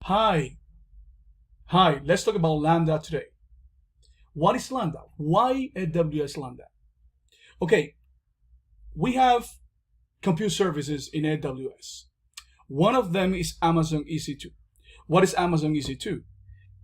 Hi, let's talk about Lambda today. What is Lambda? Why AWS Lambda? Okay, we have compute services in AWS. One of them is Amazon EC2. What is Amazon EC2?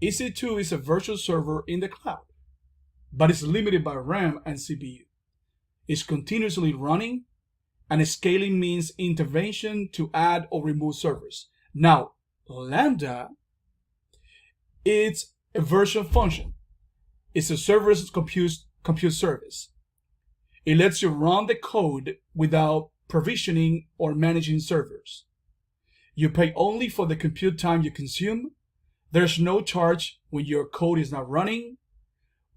EC2 is a virtual server in the cloud, but it's limited by RAM and CPU. It's continuously running, and scaling means intervention to add or remove servers. Now, Lambda, it's a virtual function. It's a serverless compute service. It lets you run the code without provisioning or managing servers. You pay only for the compute time you consume. There's no charge when your code is not running.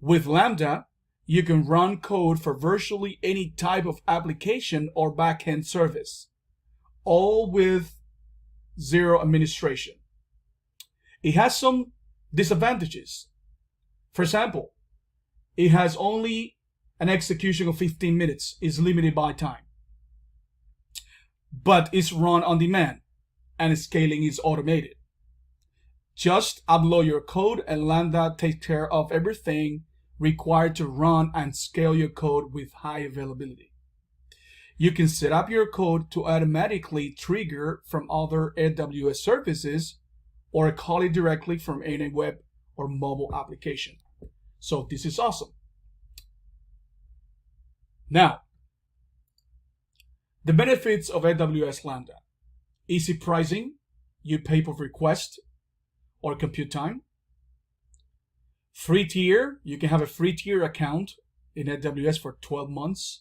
With Lambda, you can run code for virtually any type of application or backend service, all with zero administration. It has some disadvantages. For example, it has only an execution of 15 minutes, is limited by time. But it's run on demand and scaling is automated. Just upload your code and Lambda takes care of everything required to run and scale your code with high availability. You can set up your code to automatically trigger from other AWS services or call it directly from any web or mobile application. So this is awesome. Now, the benefits of AWS Lambda. Easy pricing, you pay per request or compute time. Free tier, you can have a free tier account in AWS for 12 months,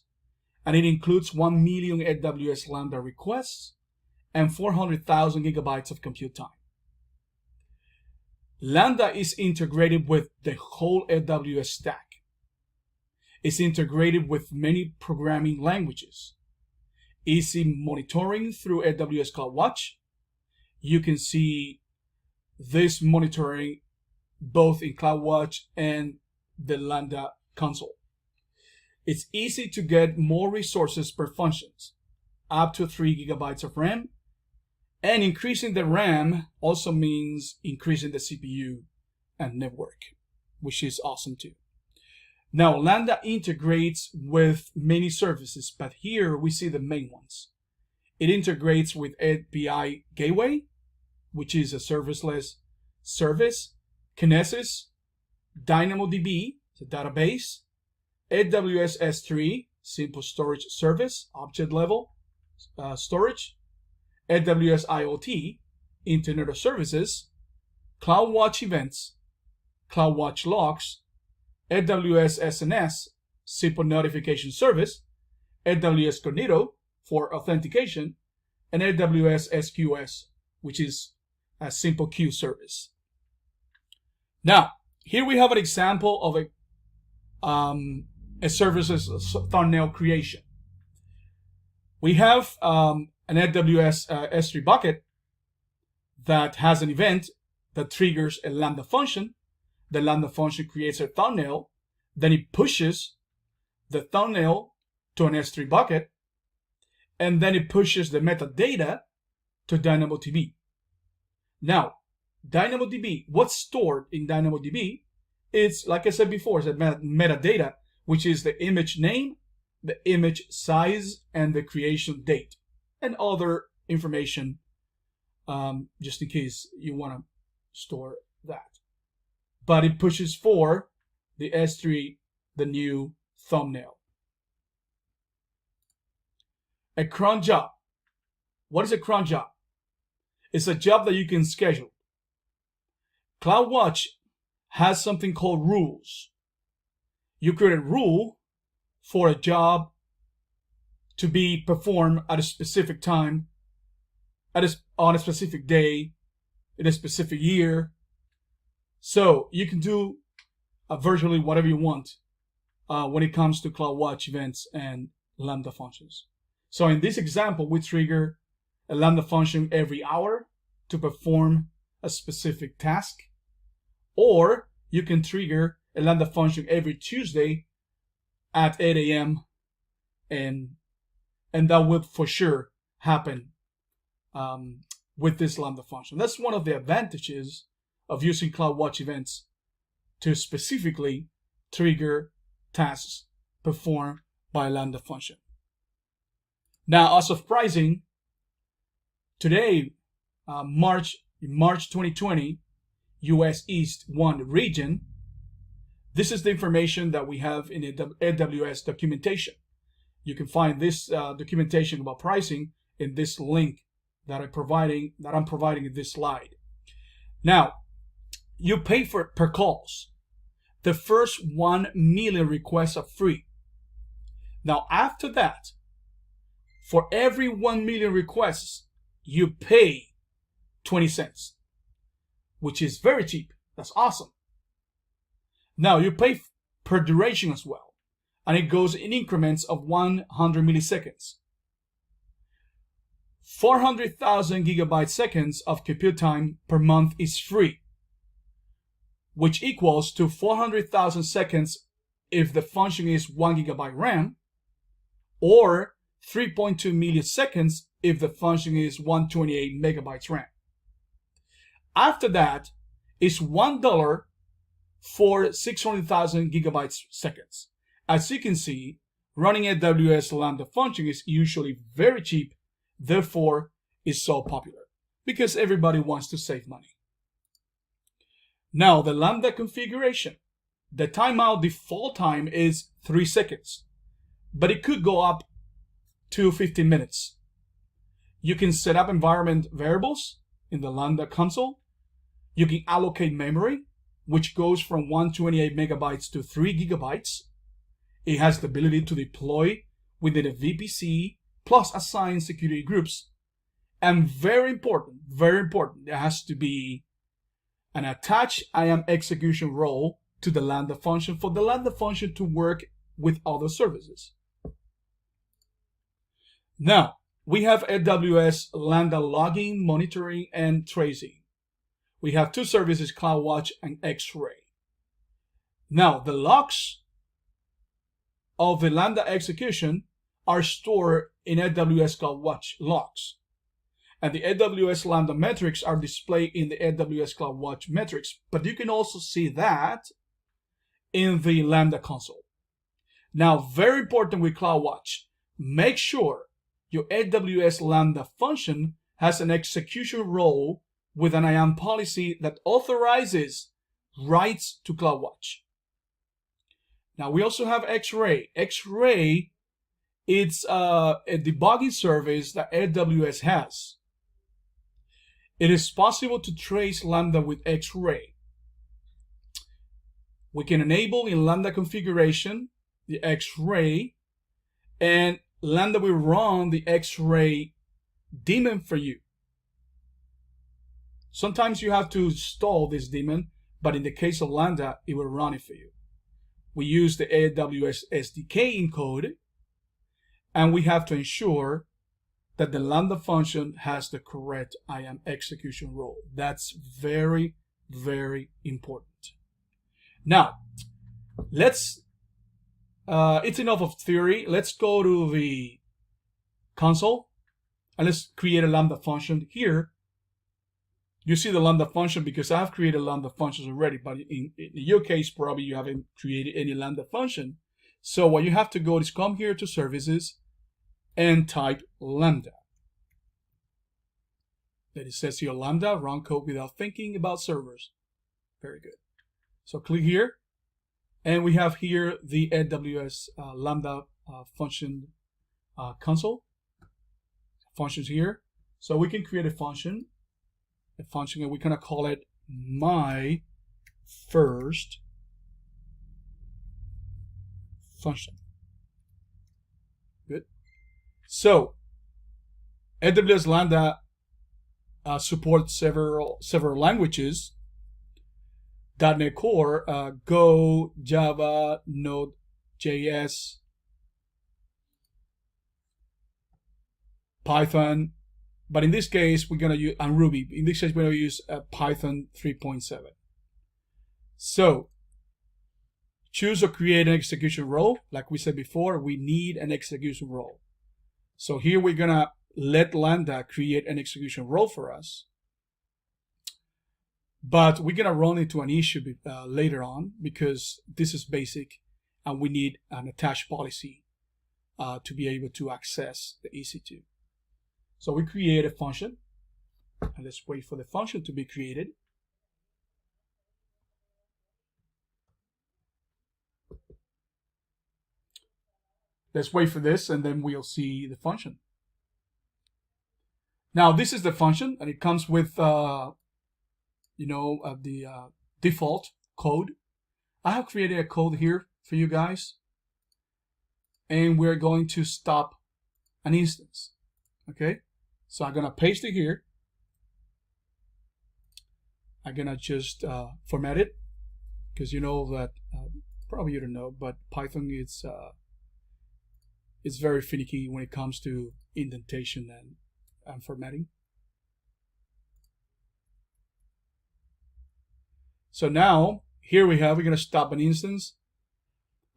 and it includes 1 million AWS Lambda requests and 400,000 gigabytes of compute time. Lambda is integrated with the whole AWS stack. It's integrated with many programming languages. Easy monitoring through AWS CloudWatch. You can see this monitoring both in CloudWatch and the Lambda console. It's easy to get more resources per functions, up to 3 gigabytes of RAM, and increasing the RAM also means increasing the CPU and network, which is awesome too. Now, Lambda integrates with many services, but here we see the main ones. It integrates with API Gateway, which is a serverless service, Kinesis, DynamoDB, the database, AWS S3, simple storage service, object level storage, AWS IoT, Internet of Services, CloudWatch events, CloudWatch logs, AWS SNS, simple notification service, AWS Cognito for authentication, and AWS SQS, which is a simple queue service. Now, here we have an example of a services thumbnail creation. We have an AWS S3 bucket that has an event that triggers a Lambda function. The Lambda function creates a thumbnail, then it pushes the thumbnail to an S3 bucket, and then it pushes the metadata to DynamoDB. Now, DynamoDB, what's stored in DynamoDB? It's, like I said before, it's a metadata, which is the image name, the image size, and the creation date, and other information, just in case you want to store that. But it pushes for the S3, the new thumbnail. A cron job. What is a cron job? It's a job that you can schedule. CloudWatch has something called rules. You create a rule for a job to be performed at a specific time, on a specific day, in a specific year. So you can do virtually whatever you want when it comes to CloudWatch events and Lambda functions. So in this example, we trigger a Lambda function every hour to perform a specific task, or you can trigger a Lambda function every Tuesday at 8 a.m. and that would for sure happen with this Lambda function. That's one of the advantages of using CloudWatch events to specifically trigger tasks performed by a Lambda function. Now, as of pricing, today, March 2020, US East 1 region, this is the information that we have in the AWS documentation. You can find this documentation about pricing in this link that I'm providing in this slide. Now, you pay per calls. The first 1 million requests are free. Now, after that, for every 1 million requests, you pay 20 cents, which is very cheap. That's awesome. Now, you pay per duration as well, and it goes in increments of 100 milliseconds. 400,000 gigabyte seconds of compute time per month is free, which equals to 400,000 seconds if the function is 1 gigabyte RAM, or 3.2 milliseconds if the function is 128 megabytes RAM. After that is $1 for 600,000 gigabytes seconds. As you can see, running AWS Lambda function is usually very cheap, therefore is so popular because everybody wants to save money. Now, the Lambda configuration. The timeout default time is 3 seconds, but it could go up to 15 minutes. You can set up environment variables in the Lambda console. You can allocate memory, which goes from 128 megabytes to 3 gigabytes. It has the ability to deploy within a VPC plus assign security groups. And very important, there has to be an attached IAM execution role to the Lambda function for the Lambda function to work with other services. Now, we have AWS Lambda logging, monitoring, and tracing. We have two services, CloudWatch and X-Ray. Now, the logs of the Lambda execution are stored in AWS CloudWatch logs. And the AWS Lambda metrics are displayed in the AWS CloudWatch metrics, but you can also see that in the Lambda console. Now, very important with CloudWatch, make sure your AWS Lambda function has an execution role with an IAM policy that authorizes writes to CloudWatch. Now, we also have X-Ray. X-Ray, it's a debugging service that AWS has. It is possible to trace Lambda with X-Ray. We can enable in Lambda configuration the X-Ray, and Lambda will run the X-Ray daemon for you. Sometimes you have to install this daemon, but in the case of Lambda, it will run it for you. We use the AWS SDK encode, and we have to ensure that the Lambda function has the correct IAM execution role. That's very, very important. Now, it's enough of theory. Let's go to the console, and let's create a Lambda function here. You see the Lambda function because I've created Lambda functions already, but in your case, probably you haven't created any Lambda function. So what you have to go is come here to services and type Lambda. Then it says here Lambda, run code without thinking about servers. Very good. So click here, and we have here the AWS Lambda function console. Functions here. So we can create a function, and we're gonna call it my first function. Good. So AWS Lambda supports several languages: .NET Core, Go, Java, Node.js, Python. But in this case, we're gonna use Ruby. In this case, we're gonna use Python 3.7. So choose or create an execution role. Like we said before, we need an execution role. So here we're gonna let Lambda create an execution role for us. But we're going to run into an issue later on because this is basic and we need an attached policy to be able to access the EC2. So we create a function, and let's wait for the function to be created. Let's wait for this, and then we'll see the function. Now, this is the function, and it comes with the default code. I have created a code here for you guys, and we're going to stop an instance. Okay, so I'm gonna paste it here. I'm gonna just format it because you know that probably you don't know, but Python is it's very finicky when it comes to indentation and formatting. So now here we're going to stop an instance,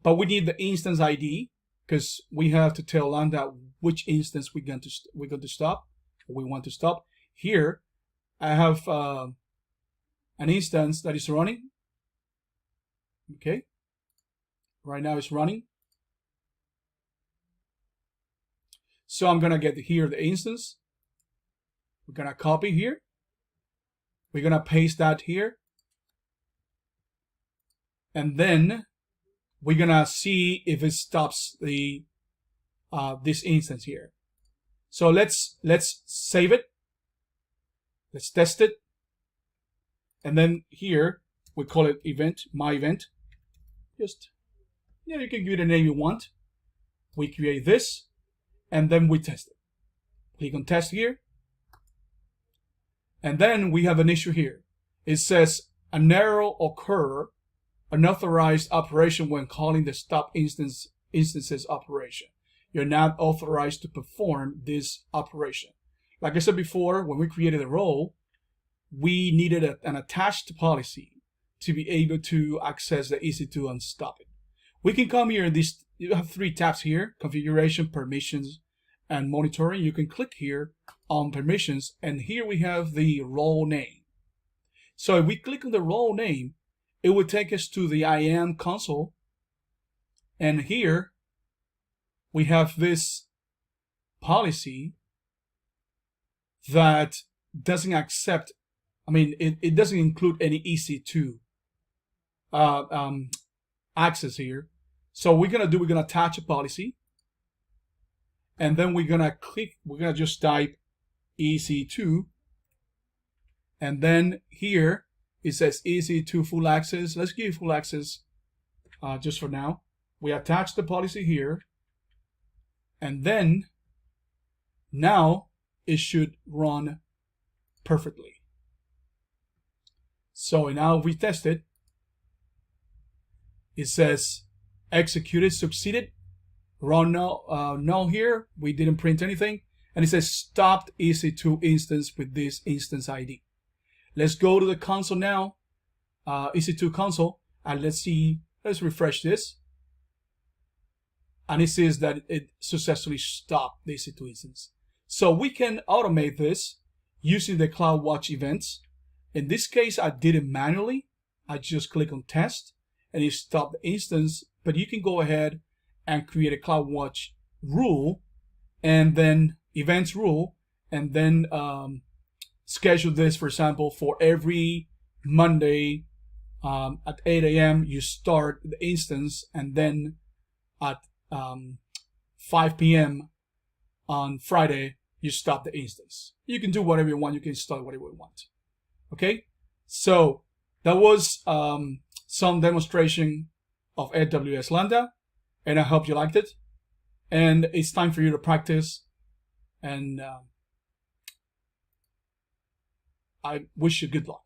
but we need the instance ID because we have to tell Lambda which instance we're going to stop. We want to stop. Here I have an instance that is running. Okay, right now it's running. So I'm gonna get here the instance. We're gonna copy here. We're gonna paste that here. And then we're gonna see if it stops the this instance here. So let's save it. Let's test it. And then here we call it event, my event. Just you can give it a name you want. We create this. And then we test it. Click on test here. And then we have an issue here. It says an error occur, unauthorized operation when calling the stop instances operation. You're not authorized to perform this operation. Like I said before, when we created a role, we needed an attached policy to be able to access the EC2 and stop it. We can come here in this. You have 3 tabs here: configuration, permissions, and monitoring. You can click here on permissions, and here we have the role name. So if we click on the role name, it will take us to the IAM console, and here we have this policy that doesn't accept, it doesn't include any EC2 access here. So we're gonna attach a policy, and then we're gonna just type EC2, and then here it says EC2 full access. Let's give full access just for now. We attach the policy here, and then now it should run perfectly. So now we test it. It says executed, succeeded. Run no here. We didn't print anything. And it says stopped EC2 instance with this instance ID. Let's go to the console now, EC2 console, and let's refresh this. And it says that it successfully stopped the EC2 instance. So we can automate this using the CloudWatch events. In this case, I did it manually. I just click on test and it stopped the instance. But you can go ahead and create a CloudWatch rule, and then events rule, and then schedule this, for example, for every Monday at 8 a.m. you start the instance, and then at 5 p.m. on Friday you stop the instance. You can do whatever you want. You can start whatever you want. Okay, so that was some demonstration of AWS Lambda, and I hope you liked it. And it's time for you to practice, and I wish you good luck.